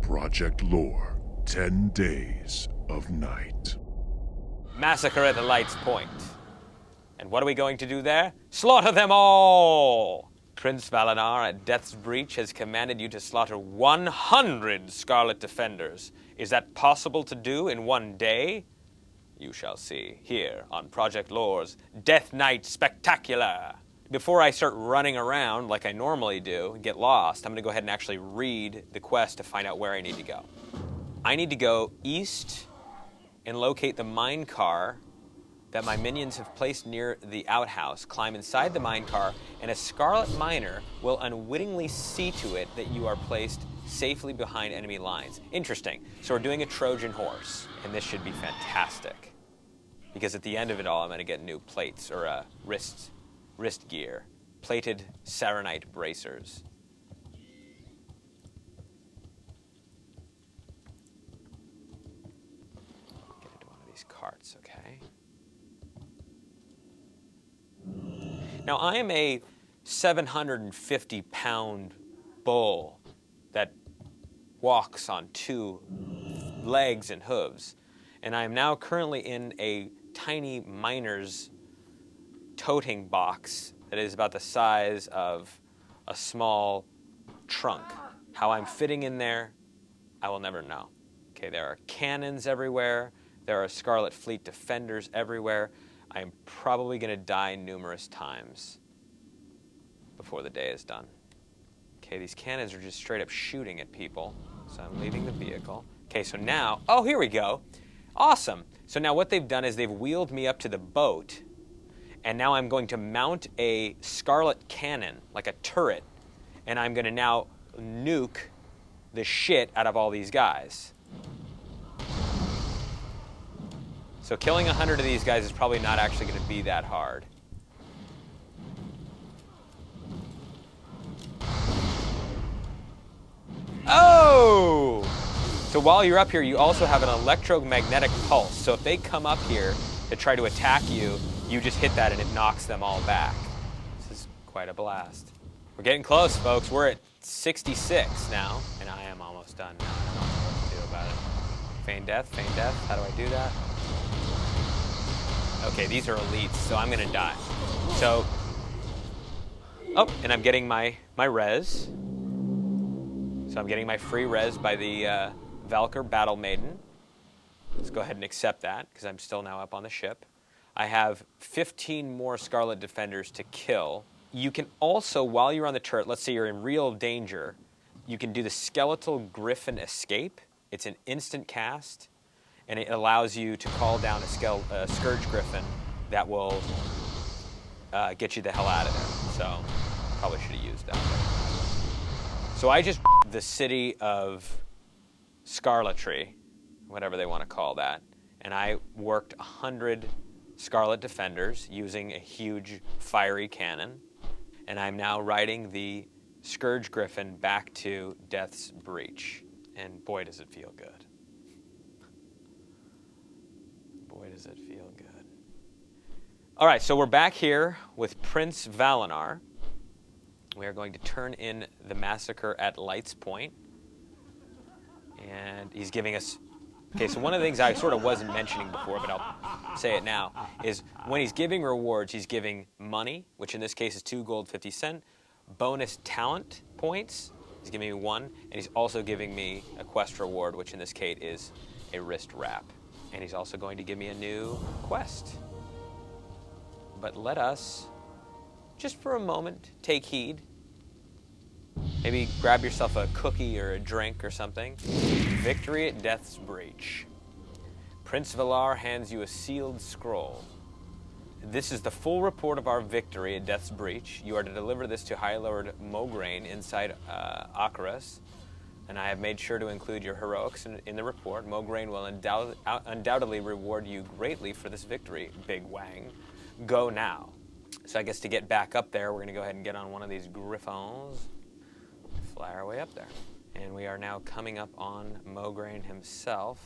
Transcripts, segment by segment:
Project Lore, 10 Days of Night. Massacre at the Light's Point. And what are we going to do there? Slaughter them all! Prince Valinar at Death's Breach has commanded you to slaughter 100 Scarlet Defenders. Is that possible to do in one day? You shall see, here on Project Lore's Death Knight Spectacular. Before I start running around like I normally do and get lost, I'm going to go ahead and actually read the quest to find out where I need to go. I need to go east and locate the mine car that my minions have placed near the outhouse. Climb inside the mine car, and a Scarlet Miner will unwittingly see to it that you are placed safely behind enemy lines. Interesting. So we're doing a Trojan horse, and this should be fantastic. Because at the end of it all, I'm going to get new plates, or wrist gear. Plated Saronite bracers. Get into one of these carts, okay? Now, I am a 750-pound bull that walks on 2 legs and hooves, and I am now currently in a tiny miner's toting box that is about the size of a small trunk. How I'm fitting in there, I will never know. Okay, there are cannons everywhere. There are Scarlet Fleet defenders everywhere. I am probably going to die numerous times before the day is done. Okay, these cannons are just straight up shooting at people. So I'm leaving the vehicle. Okay, so now, oh, here we go. Awesome. So now what they've done is they've wheeled me up to the boat, and now I'm going to mount a Scarlet cannon, like a turret, and I'm going to now nuke the shit out of all these guys. So killing 100 of these guys is probably not actually going to be that hard. Oh! So while you're up here, you also have an electromagnetic pulse. So if they come up here to try to attack you, you just hit that and it knocks them all back. This is quite a blast. We're getting close, folks. We're at 66 now, and I am almost done now. I don't know what to do about it. Feign death, feign death. How do I do that? Okay, these are elites, so I'm gonna die. So, oh, and I'm getting my res. So I'm getting my free res by the Valkyr Battle Maiden. Let's go ahead and accept that, because I'm still now up on the ship. I have 15 more Scarlet Defenders to kill. You can also, while you're on the turret, let's say you're in real danger, you can do the Skeletal Griffin Escape. It's an instant cast, and it allows you to call down a Scourge Griffin that will get you the hell out of there. So, probably should have used that. So I just the city of Scarletry, whatever they want to call that, and I worked 100 Scarlet Defenders using a huge fiery cannon, and I'm now riding the Scourge Griffin back to Death's Breach, and boy does it feel good. Boy, does it feel good. All right, so we're back here with Prince Valinar. We are going to turn in the massacre at Light's Point. And he's giving us... Okay, so one of the things I sort of wasn't mentioning before, but I'll say it now, is when he's giving rewards, he's giving money, which in this case is 2 gold 50 cent, bonus talent points, he's giving me 1, and he's also giving me a quest reward, which in this case is a wrist wrap. And he's also going to give me a new quest. But let us, just for a moment, take heed. Maybe grab yourself a cookie or a drink or something. Victory at Death's Breach. Prince Valar hands you a sealed scroll. This is the full report of our victory at Death's Breach. You are to deliver this to High Lord Mograine inside Akaras. And I have made sure to include your heroics in the report. Mograine will undoubtedly reward you greatly for this victory, Big Wang. Go now. So I guess to get back up there, we're going to go ahead and get on one of these griffons. Fly our way up there. And we are now coming up on Mograine himself.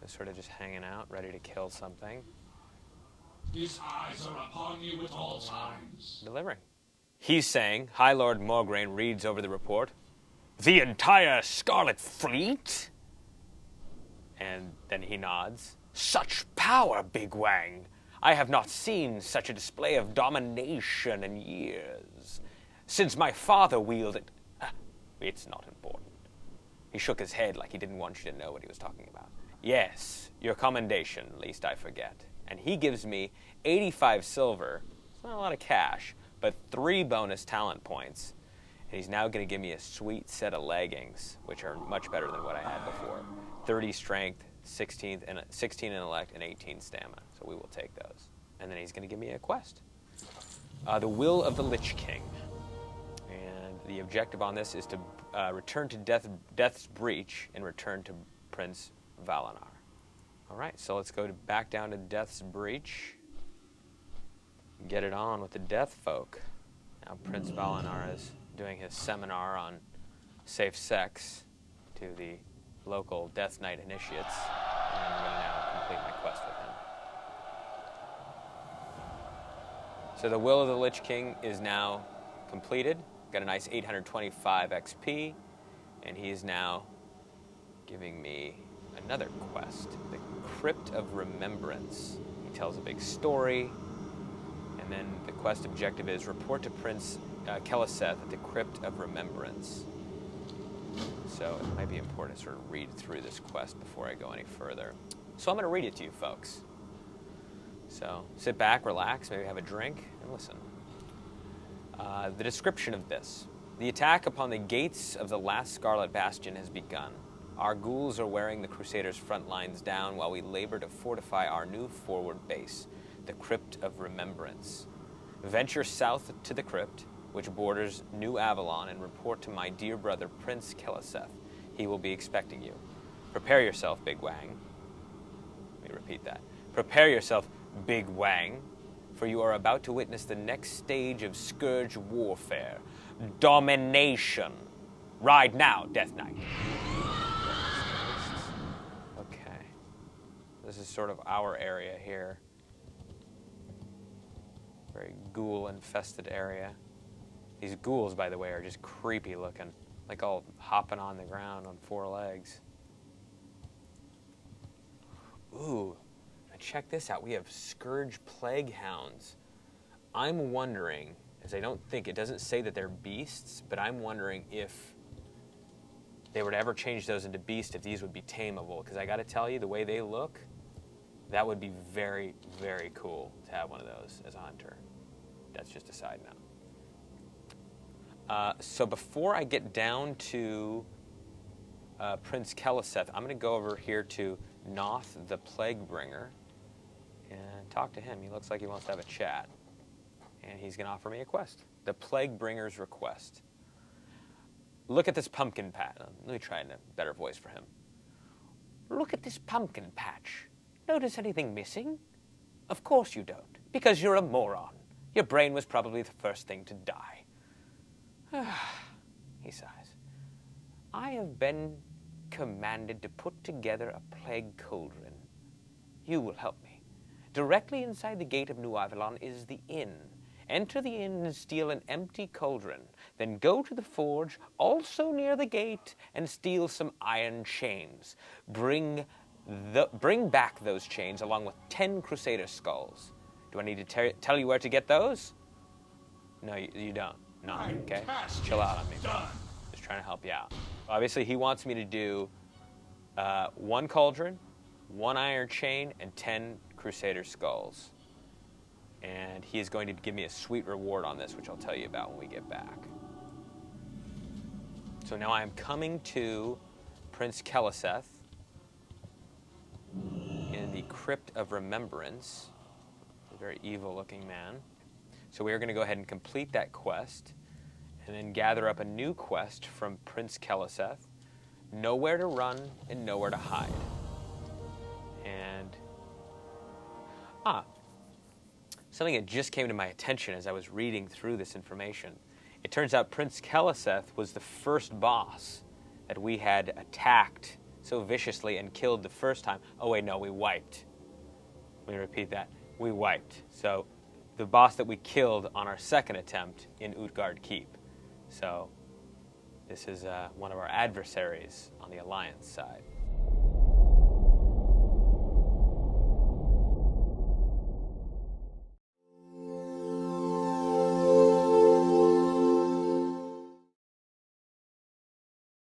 So sort of just hanging out, ready to kill something. His eyes are upon you at all times. Delivering. He's saying, High Lord Mograine reads over the report. The entire Scarlet Fleet? And then he nods. Such power, Big Wang! I have not seen such a display of domination in years. Since my father wielded... It's not important. He shook his head like he didn't want you to know what he was talking about. Yes, your commendation, lest I forget. And he gives me 85 silver. It's not a lot of cash, but 3 bonus talent points. And he's now going to give me a sweet set of leggings, which are much better than what I had before. 30 strength, 16 intellect, and 18 stamina. So we will take those. And then he's going to give me a quest. The Will of the Lich King. And the objective on this is to return to Death's Breach and return to Prince Valinar. All right, so let's go back down to Death's Breach. Get it on with the Death folk. Now Prince Valinar is doing his seminar on safe sex to the local Death Knight initiates. And I'm going to now complete my quest with him. So the Will of the Lich King is now completed. Got a nice 825 XP. And he is now giving me another quest, the Crypt of Remembrance. He tells a big story, and then the quest objective is report to Prince Keleseth at the Crypt of Remembrance. So it might be important to sort of read through this quest before I go any further. So I'm going to read it to you folks. So sit back, relax, maybe have a drink, and listen. The description of this. The attack upon the gates of the last Scarlet Bastion has begun. Our ghouls are wearing the Crusaders' front lines down while we labor to fortify our new forward base, the Crypt of Remembrance. Venture south to the crypt, which borders New Avalon, and report to my dear brother Prince Keleseth. He will be expecting you. Prepare yourself, Big Wang. Let me repeat that. Prepare yourself, Big Wang, for you are about to witness the next stage of Scourge warfare. Domination. Ride now, Death Knight. Okay. This is sort of our area here. Very ghoul-infested area. These ghouls, by the way, are just creepy looking. Like all hopping on the ground on 4 legs. Ooh, check this out. We have Scourge Plague Hounds. I'm wondering, as I don't think, it doesn't say that they're beasts, but I'm wondering if they were to ever change those into beasts, if these would be tameable. Because I got to tell you, the way they look, that would be very, very cool to have one of those as a hunter. That's just a side note. So before I get down to Prince Keleseth, I'm going to go over here to Noth the Plaguebringer and talk to him. He looks like he wants to have a chat. And he's going to offer me a quest. The Plaguebringer's request. Look at this pumpkin patch. Let me try in a better voice for him. Look at this pumpkin patch. Notice anything missing? Of course you don't, because you're a moron. Your brain was probably the first thing to die. He sighs. I have been commanded to put together a plague cauldron. You will help me. Directly inside the gate of New Avalon is the inn. Enter the inn and steal an empty cauldron. Then go to the forge, also near the gate, and steal some iron chains. Bring back those chains along with 10 Crusader skulls. Do I need to tell you where to get those? No, you don't. No, okay? Chill out on me, bro. Just trying to help you out. Obviously, he wants me to do 1 cauldron, 1 iron chain, and 10 Crusader skulls. And he is going to give me a sweet reward on this, which I'll tell you about when we get back. So now I am coming to Prince Keleseth in the Crypt of Remembrance. A very evil-looking man. So we are going to go ahead and complete that quest, and then gather up a new quest from Prince Keleseth. Nowhere to run and nowhere to hide. And something that just came to my attention as I was reading through this information. It turns out Prince Keleseth was the first boss that we had attacked so viciously and killed the first time. Oh wait, no, we wiped. Let me repeat that. We wiped. So the boss that we killed on our second attempt in Utgard Keep. So This is one of our adversaries on the Alliance side.